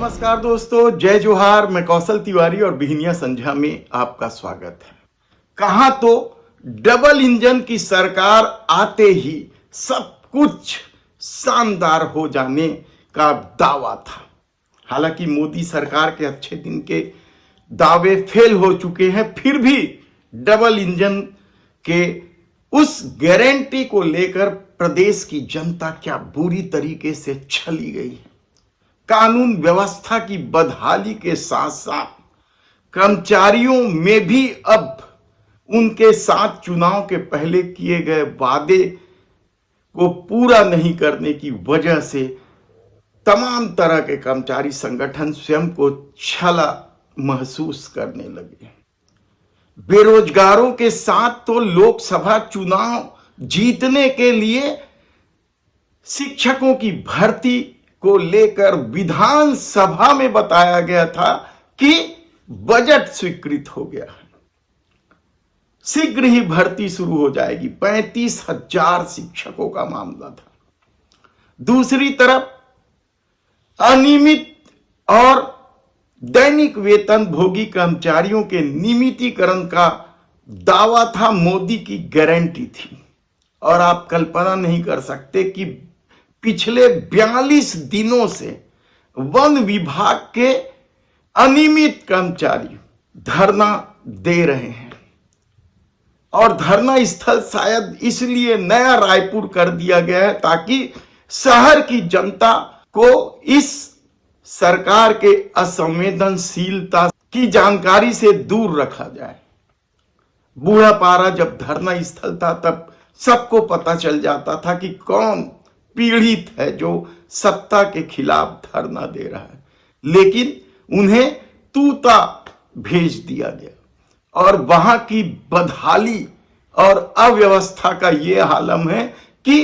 नमस्कार दोस्तों, जय जोहार। मैं कौशल तिवारी और बिहनिया संध्या में आपका स्वागत है। कहा तो डबल इंजन की सरकार आते ही सब कुछ शानदार हो जाने का दावा था। हालांकि मोदी सरकार के अच्छे दिन के दावे फेल हो चुके हैं, फिर भी डबल इंजन के उस गारंटी को लेकर प्रदेश की जनता क्या बुरी तरीके से छली गई है। कानून व्यवस्था की बदहाली के साथ साथ कर्मचारियों में भी अब उनके साथ चुनाव के पहले किए गए वादे को पूरा नहीं करने की वजह से तमाम तरह के कर्मचारी संगठन स्वयं को छला महसूस करने लगे। बेरोजगारों के साथ तो लोकसभा चुनाव जीतने के लिए शिक्षकों की भर्ती को लेकर विधानसभा में बताया गया था कि बजट स्वीकृत हो गया है, शीघ्र ही भर्ती शुरू हो जाएगी। 35,000 शिक्षकों का मामला था। दूसरी तरफ अनियमित और दैनिक वेतन भोगी कर्मचारियों के नियमितीकरण का दावा था, मोदी की गारंटी थी। और आप कल्पना नहीं कर सकते कि पिछले 42 दिनों से वन विभाग के अनियमित कर्मचारी धरना दे रहे हैं। और धरना स्थल शायद इसलिए नया रायपुर कर दिया गया है ताकि शहर की जनता को इस सरकार के असंवेदनशीलता की जानकारी से दूर रखा जाए। बूढ़ापारा जब धरना स्थल था तब सबको पता चल जाता था कि कौन पीड़ित है जो सत्ता के खिलाफ धरना दे रहा है, लेकिन उन्हें तूता भेज दिया गया। और वहां की बदहाली और अव्यवस्था का यह आलम है कि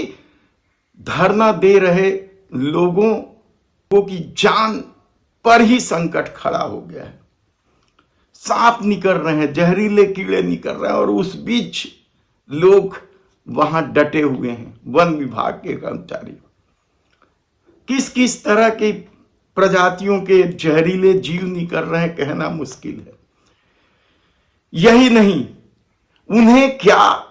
धरना दे रहे लोगों की जान पर ही संकट खड़ा हो गया है। सांप निकल रहे हैं, जहरीले कीड़े निकल रहे हैं और उस बीच लोग वहां डटे हुए हैं। वन विभाग के कर्मचारी किस किस तरह की प्रजातियों के जहरीले जीव निकल रहे हैं कहना मुश्किल है। यही नहीं, उन्हें क्या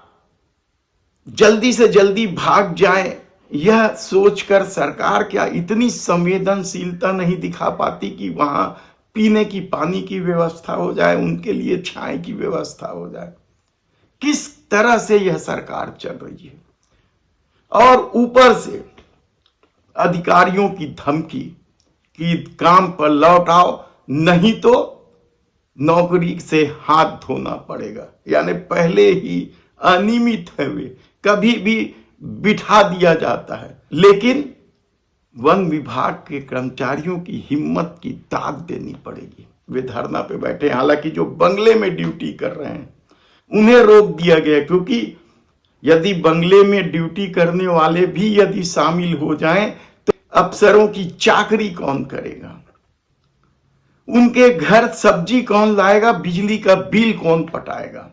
जल्दी से जल्दी भाग जाए यह सोचकर सरकार क्या इतनी संवेदनशीलता नहीं दिखा पाती कि वहां पीने की पानी की व्यवस्था हो जाए, उनके लिए छाए की व्यवस्था हो जाए। किस तरह से यह सरकार चल रही है। और ऊपर से अधिकारियों की धमकी कि काम पर लौट आओ, नहीं तो नौकरी से हाथ धोना पड़ेगा। यानी पहले ही अनियमित है वे, कभी भी बिठा दिया जाता है। लेकिन वन विभाग के कर्मचारियों की हिम्मत की दाद देनी पड़ेगी। वे धरना पे बैठे, हालांकि जो बंगले में ड्यूटी कर रहे हैं उन्हें रोक दिया गया, क्योंकि यदि बंगले में ड्यूटी करने वाले भी यदि शामिल हो जाएं तो अफसरों की चाकरी कौन करेगा, उनके घर सब्जी कौन लाएगा, बिजली का बिल कौन पटाएगा।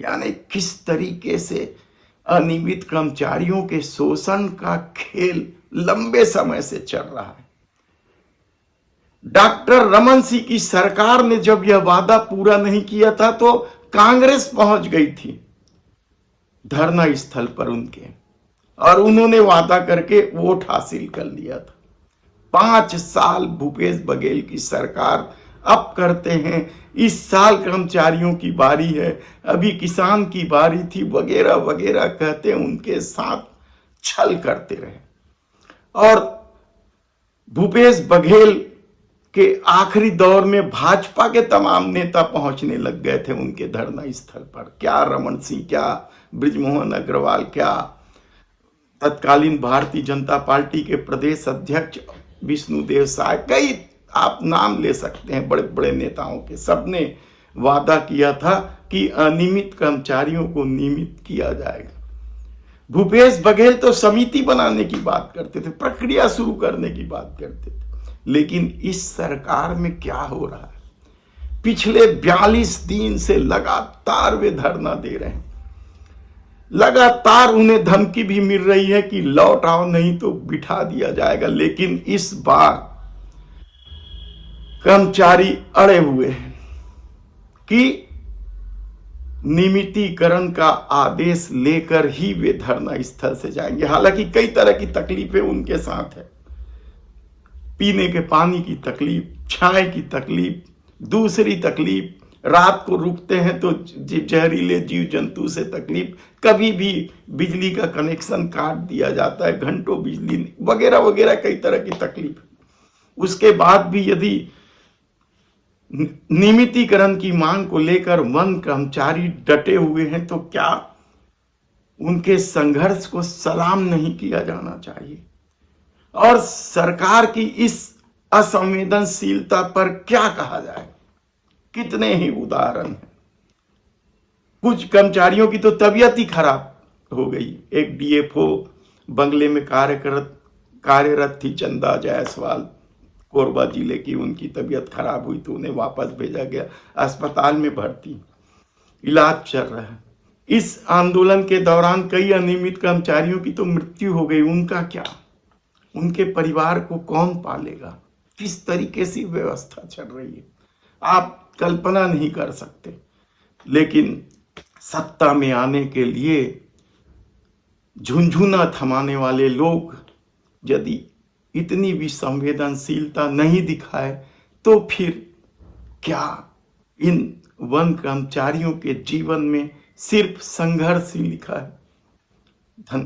यानी किस तरीके से अनियमित कर्मचारियों के शोषण का खेल लंबे समय से चल रहा है। डॉक्टर रमन सिंह की सरकार ने जब यह वादा पूरा नहीं किया था तो कांग्रेस पहुंच गई थी धरना स्थल पर उनके, और उन्होंने वादा करके वोट हासिल कर लिया था। 5 साल भूपेश बघेल की सरकार अब करते हैं, इस साल कर्मचारियों की बारी है, अभी किसान की बारी थी, वगैरह वगैरह कहते उनके साथ छल करते रहे। और भूपेश बघेल के आखिरी दौर में भाजपा के तमाम नेता पहुंचने लग गए थे उनके धरना स्थल पर। क्या रमन सिंह, क्या बृजमोहन अग्रवाल, क्या तत्कालीन भारतीय जनता पार्टी के प्रदेश अध्यक्ष विष्णुदेव साय, कई आप नाम ले सकते हैं बड़े बड़े नेताओं के। सबने वादा किया था कि अनियमित कर्मचारियों को नियमित किया जाएगा। भूपेश बघेल तो समिति बनाने की बात करते थे, प्रक्रिया शुरू करने की बात करते थे। लेकिन इस सरकार में क्या हो रहा है, पिछले 42 दिन से लगातार वे धरना दे रहे हैं। लगातार उन्हें धमकी भी मिल रही है कि लौट आओ नहीं तो बिठा दिया जाएगा। लेकिन इस बार कर्मचारी अड़े हुए हैं कि नियमितीकरण का आदेश लेकर ही वे धरना स्थल से जाएंगे। हालांकि कई तरह की तकलीफें उनके साथ है, पीने के पानी की तकलीफ, छाए की तकलीफ, दूसरी तकलीफ, रात को रुकते हैं तो जहरीले जीव जंतु से तकलीफ, कभी भी बिजली का कनेक्शन काट दिया जाता है, घंटों बिजली वगैरह वगैरह, कई तरह की तकलीफ। उसके बाद भी यदि नियमितीकरण की मांग को लेकर वन कर्मचारी डटे हुए हैं तो क्या उनके संघर्ष को सलाम नहीं किया जाना चाहिए? और सरकार की इस असंवेदनशीलता पर क्या कहा जाए? कितने ही उदाहरण हैं। कुछ कर्मचारियों की तो तबीयत ही खराब हो गई। एक डीएफओ बंगले में कार्यरत थी, चंदा जायसवाल, कोरबा जिले की। उनकी तबीयत खराब हुई तो उन्हें वापस भेजा गया, अस्पताल में भर्ती, इलाज चल रहा है। इस आंदोलन के दौरान कई अनियमित कर्मचारियों की तो मृत्यु हो गई। उनका क्या? उनके परिवार को कौन पालेगा? किस तरीके से व्यवस्था चल रही है आप कल्पना नहीं कर सकते। लेकिन सत्ता में आने के लिए झुंझुना थमाने वाले लोग यदि इतनी भी संवेदनशीलता नहीं दिखाए तो फिर क्या इन वन कर्मचारियों के जीवन में सिर्फ संघर्ष ही लिखा है? धन्यवाद।